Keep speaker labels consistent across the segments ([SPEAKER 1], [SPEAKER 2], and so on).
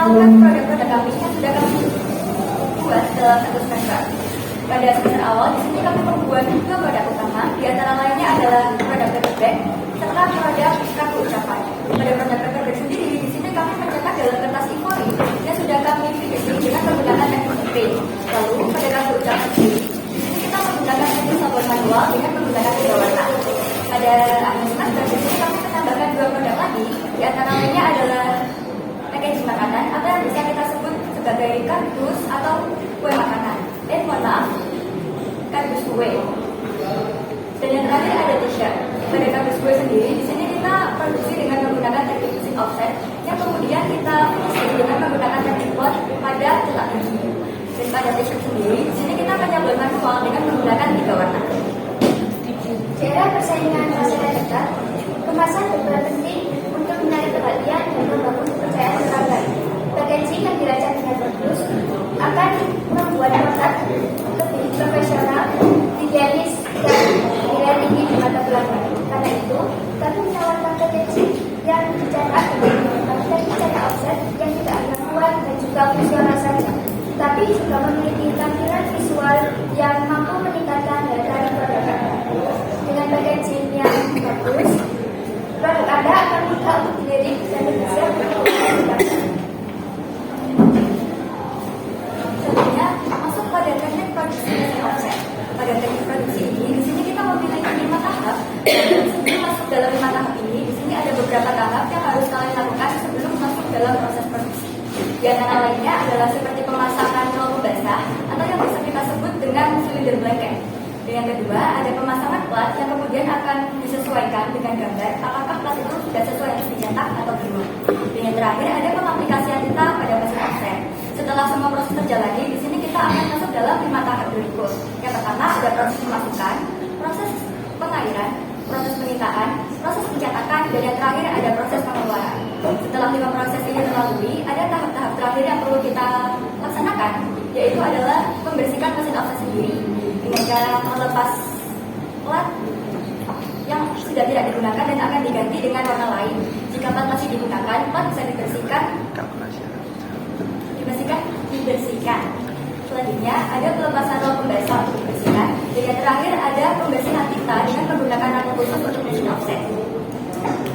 [SPEAKER 1] menawarkan produk-produk kami yang sudah kami buat dalam satu semester. Pada semester awal, di sini kami membuat 2 produk utama, di antara lainnya adalah produk paper bag serta produk kartu ucapan. Pada produk paper bag sendiri, di sini kami mencetak dalam kertas ivory yang sudah kami finishing dengan menggunakan teknik paint. Lalu pada kartu ucapan sendiri, di sini kita menggunakan teknik sabun manual dengan menggunakan 3 warna. Pada akhir semester, di sini kami menambahkan 2 produk lagi, di antara lainnya adalah packaging makanan atau yang bisa kita sebut sebagai kardus atau kue makanan. Mohon maaf, kardus kue. Dan yang terakhir ada t-shirt. Pada kardus kue sendiri, di sini kita produksi dengan menggunakan teknik mesin offset, yang kemudian kita finishing dengan menggunakan teknik pot pada cetak tinggi. Dan pada t-shirt sendiri, di sini kita menyabun manual dengan menggunakan 3 warna.
[SPEAKER 2] Di era persaingan masyarakat ketat, kemasan berperan penting untuk menarik perhatian dan membangun kepercayaan pelanggan. Packaging yang dirancang dengan bagus akan membuat produk lebih profesional, higienis, dan nilai tinggi di mata pelanggan. Karena itu, kami menawarkan packaging yang dicetak dengan menggunakan teknik cetak offset yang tidak hanya kuat dan juga visual saja, tapi juga memiliki tampilan visual yang mampu meningkatkan daya tarik produk Anda. Dengan packaging yang bagus, produk Anda akan mudah untuk dilirik dan lebih siap untuk digunakan.
[SPEAKER 1] Selanjutnya, masuk pada teknik produksi mesin offset. Pada teknik produksi ini, di sini kita memiliki 5 tahap. Dan sebelum masuk dalam 5 tahap ini, di sini ada beberapa tahap yang harus kalian lakukan sebelum masuk dalam proses produksi. Di antara lainnya adalah seperti pemasangan peluru basah atau yang bisa kita sebut dengan cylinder blanket. Dan yang kedua, ada pemasangan plat yang kemudian akan disesuaikan dengan gambar apakah plat itu sudah sesuai yang dicetak atau belum. Dan yang terakhir, ada pengaplikasian tinta pada mesin offset. Setelah semua proses terjalani, di sini kita akan masuk dalam 5 tahap berikut. Yang pertama ada proses pemasukan, proses pengairan, proses penintaan, proses pencetakan, dan yang terakhir ada proses pengeluaran. Setelah 5 proses ini terlalui, ada tahap-tahap terakhir yang perlu kita laksanakan, yaitu adalah membersihkan mesin offset sendiri dengan cara melepas plat yang sudah tidak digunakan dan akan diganti dengan warna lain. Jika plat masih digunakan, plat bisa dibersihkan. Selanjutnya ada pelepasan roll pembasah untuk dibersihkan. Dan yang terakhir ada pembersihan tinta dengan menggunakan rangka khusus untuk mesin offset.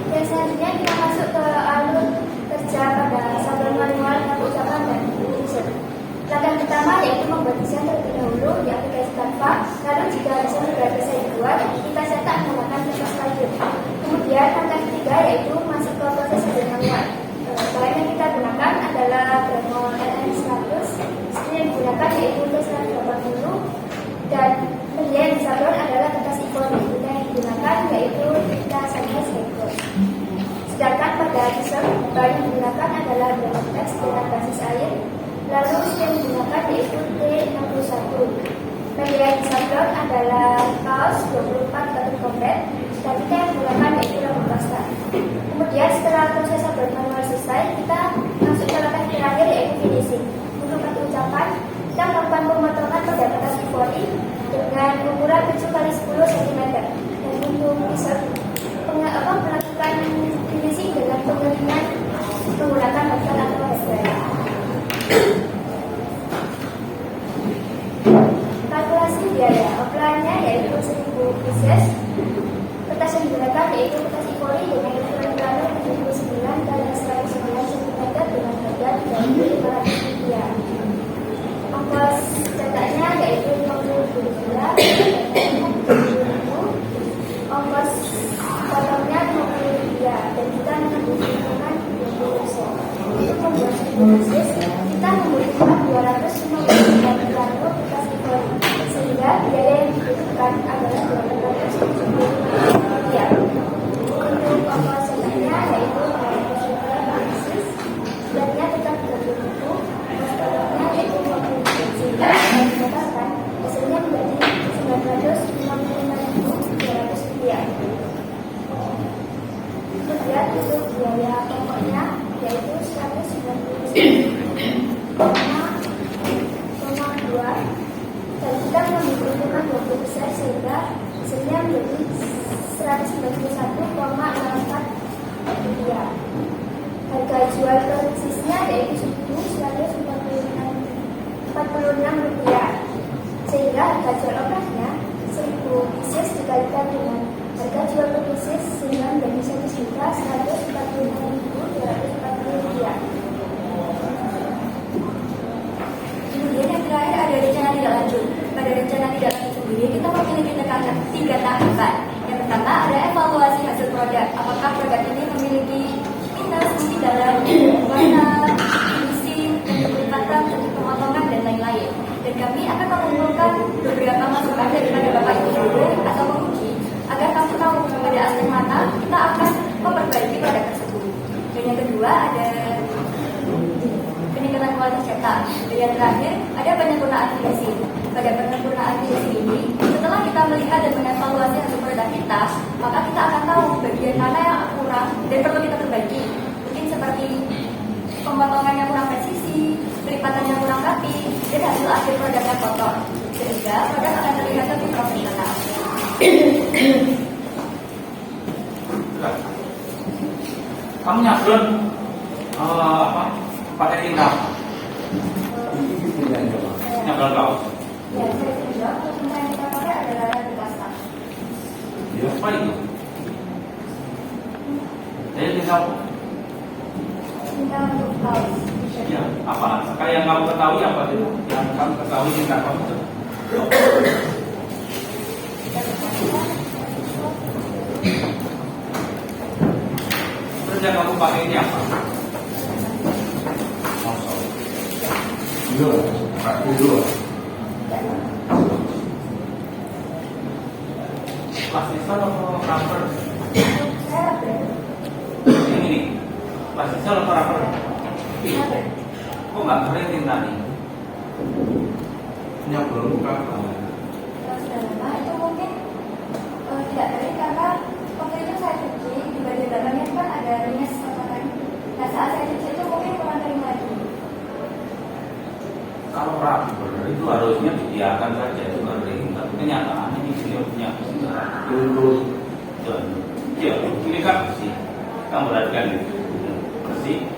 [SPEAKER 2] Dan selanjutnya kita masuk ke alur kerja pada sabun manual, kartu ucapan, dan t-shirt. Langkah pertama yaitu membuat desain terlebih dahulu di aplikasi Canva. Lalu jika desain sudah bisa dibuat, kita cetak menggunakan kertas lanjut. Kemudian langkah ketiga yaitu masuk ke proses sabun manual. Bahan yang kita gunakan adalah Dremel LN100. Seperti yang digunakan yaitu T180 dan media yang disablon adalah kertas ivory. Yang digunakan yaitu tinta sunrise hydro. Sedangkan pada t-shirt bahan yang digunakan adalah Dremel X dengan basis air. Lalu yang digunakan yaitu T61. Media yang disablon adalah kaos 24 katun komplet dan kita yang digunakan yaitu rambut pasta. Kemudian setelah proses sabun manual selesai, kita masuk ke langkah terakhir yaitu finishing. Untuk kartu ucapan, kita melakukan pemotongan pada kertas ivory dengan ukuran 7x10 cm. Dan untuk t-shirt melakukan finishing dengan pengeringan menggunakan bahan atau hairspray. Kalkulasi biaya offline-nya yaitu 1000 pieces. Kertas yang digunakan yaitu kertas ivory dengan ukuran plano 79 x 109 cm dengan harga Rp3.500. Ongkos cetaknya yaitu Rp50.000, ongkos potongnya Rp50.000 dan kita membutuhkan 20%. Untuk membuat 1000 pieces, kita membutuhkan 250 plano kertas ivory, sehingga biaya yang dibutuhkan adalah Rp270.000. Untuk ongkos cetaknya yaitu Rp200, beratnya tetap Rp30.000, ongkos potongnya yaitu Rp50.000, sehingga dikatakan hasilnya menjadi Rp955.200. Kemudian untuk biaya pokoknya yaitu Rp199,2 dan kita membutuhkan 20% sehingga hasilnya menjadi Rp191,64. Harga jual persisnya yaitu
[SPEAKER 1] 3 tahapan. Yang pertama ada evaluasi hasil produk. Apakah produk ini memiliki minus mungkin dalam warna, finishing, penempatan, bentuk pemotongan, dan lain-lain. Dan kami akan mengumpulkan beberapa masukan daripada Bapak Ibu guru atau penguji agar kamu tahu pada aspek mana kita akan memperbaiki produk tersebut. Dan yang kedua ada peningkatan kualitas cetak. Dan yang terakhir ada penyempurnaan finishing. Pada penyempurnaan finishing ini, setelah kita melihat dan mengevaluasi hasil produk kita, maka kita akan tahu bagian mana yang kurang dan perlu kita perbaiki. Mungkin seperti pemotongannya kurang presisi, pelipatannya kurang rapi, dan hasil akhir produknya kotor. Sehingga produk akan terlihat lebih profesional.
[SPEAKER 3] Kamu nyablon pakai tinta apa? Nyablon kaos.
[SPEAKER 1] Ya, saya juga tinta yang kita pakai adalah dari pasta.
[SPEAKER 3] Ya, apa itu? Jadi tinta apa?
[SPEAKER 1] Tinta untuk kaos.
[SPEAKER 3] Ya, apa? Kayak yang kamu ketahui apa itu? Yang kamu ketahui tinta apa itu? Terus yang kamu pakai ini apa?
[SPEAKER 4] Dulu, pakai dulu.
[SPEAKER 3] Plastisol atau rubber?
[SPEAKER 1] Saya rubber.
[SPEAKER 3] Yang ini? Plastisol atau rubber?
[SPEAKER 1] Rubber.
[SPEAKER 3] Kok nggak kering tintanya?
[SPEAKER 4] Nyablon bukan apa?
[SPEAKER 1] Kalau sudah lama itu mungkin tidak kering karena waktu itu saya cuci di bagian dalamnya kan ada minyak kotoran. Nah saat saya cuci itu mungkin kurang kering lagi.
[SPEAKER 3] Kalau rubber itu harusnya dibiarkan saja itu kering, tapi kenyataannya di sini punya
[SPEAKER 4] Dulu.
[SPEAKER 3] Ya, ini kan bersih. Kamu perhatikan itu bersih.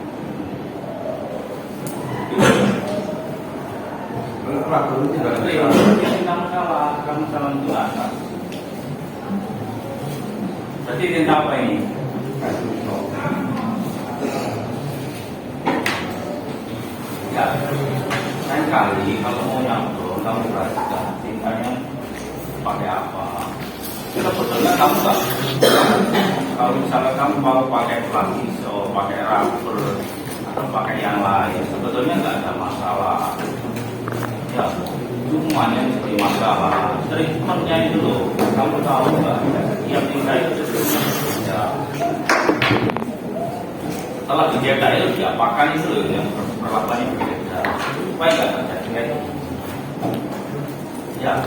[SPEAKER 4] Rubber itu tidak
[SPEAKER 3] Jadi
[SPEAKER 4] bisa.
[SPEAKER 3] kamu salah menjelaskan. Berarti tinta apa ini? Ya, lain kali kalau mau nyablon kamu perhatikan tintanya pakai apa. Sebetulnya kamu nggak, kalau misalnya kamu mau pakai plastisol, pakai rubber atau pakai yang lain, sebetulnya nggak ada masalah. Ya, cuma yang jadi masalah treatmentnya itu loh. Kamu tahu nggak? Yang tinta itu ya, setelah dijaga itu diapakan itu loh yang perlakuannya berbeda supaya nggak terjadi kayak gitu. Ya.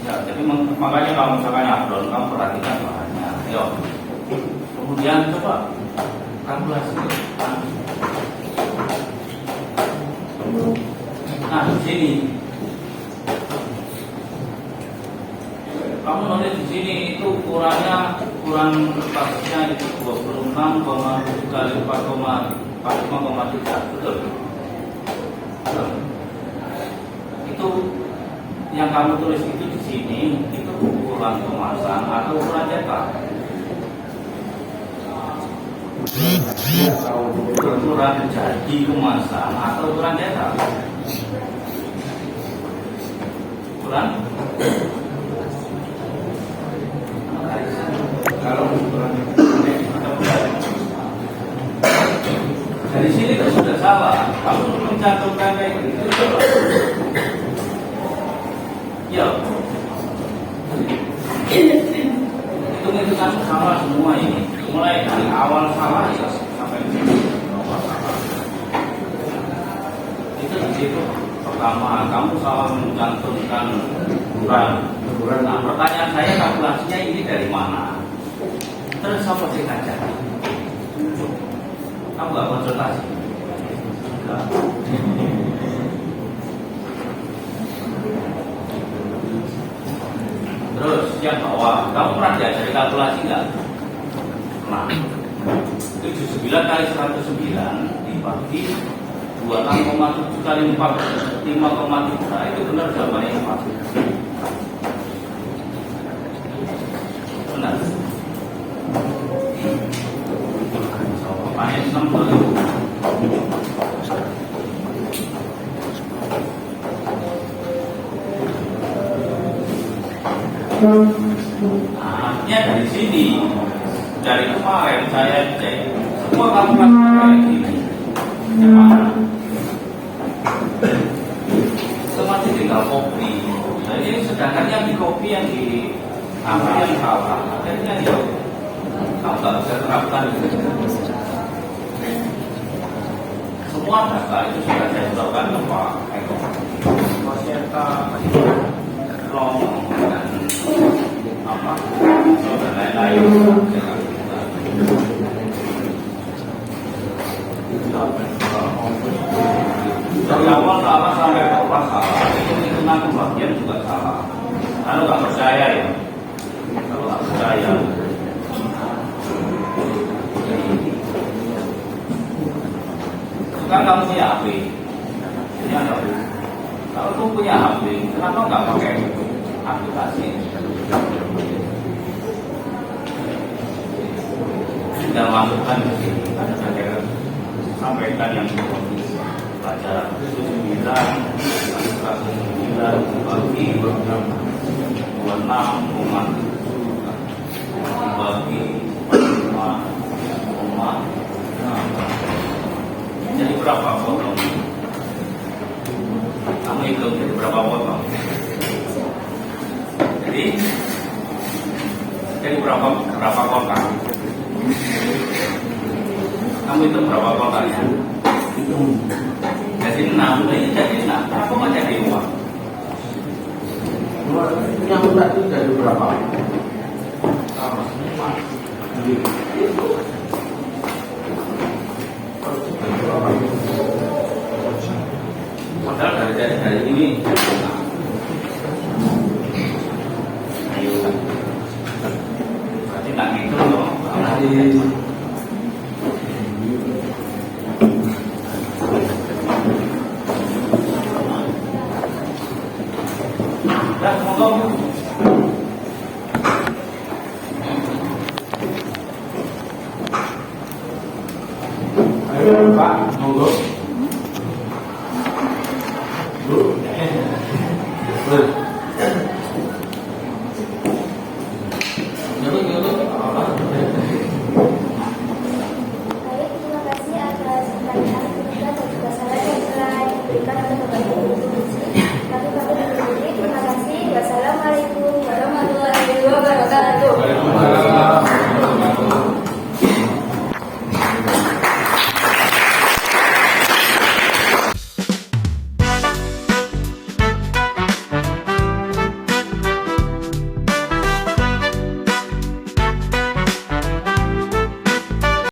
[SPEAKER 3] Ya, jadi makanya kalau misalkan nyablon, kamu perhatikan bahannya. Ayo. Kemudian coba kalkulasi. Nah, di sini kamu nulis di sini itu ukurannya, ukuran kertasnya itu 26,7 kali 4,3, betul? Betul. Itu yang kamu tulis itu di sini itu ukuran kemasan atau ukuran cetak? Ukuran jadi kemasan atau ukuran cetak? Ukuran?
[SPEAKER 4] Kalau ukuran
[SPEAKER 3] dari sini itu sudah salah. Kamu mencantumkan kayak gitu. Ya, hitung-hitungan sama semua ini. Mulai dari awal salah ya sampai di sini. Itu di situ. Pertama, kamu salah mencantumkan ukuran. Nah, pertanyaan saya kalkulasinya ini dari mana? Terus apa sih ngajar? Kamu nggak konsultasi? Enggak. Terus yang bawah, kamu pernah diajari kalkulasi nggak? Pernah. 79 kali 109 dibagi 26,7 kali 4, 5,3 itu benar jawabannya 4. Benar. Pertanyaan 6 kali. Nah, artinya dari sini, dari kemarin saya cek, semua kamu kayak gini. Yang mana? Semua tinggal kopi. Jadi sedangkan yang di kopi yang di apa yang salah, akhirnya ya kamu nggak bisa terapkan. Semua data itu sudah saya lakukan ke Pak Eko, Waseta, Long dan apa dan lain-lain. Dari awal salah sampai bawah salah, itu tentang bagian juga salah. Lalu nggak percaya ya, kalau nggak percaya. Kan kamu punya HP, punya HP. Kalau kamu punya HP, kenapa nggak pakai aplikasi? Tinggal masukkan ke sini, ada saya sampaikan yang pelajaran itu 9, kasus 9 bagi 26 umat bagi 5 umat. Jadi berapa potong? Kamu hitung jadi berapa potong? Jadi berapa kotak? Kamu itu berapa kotaknya? Jadi 6, ini jadi 6. Kenapa nggak jadi 4?
[SPEAKER 4] Yang berat itu dari berapa?
[SPEAKER 3] Padahal dari ini. Ayo. Berarti nggak gitu loh. Monggo.
[SPEAKER 4] Ayo Pak, monggo. Bu.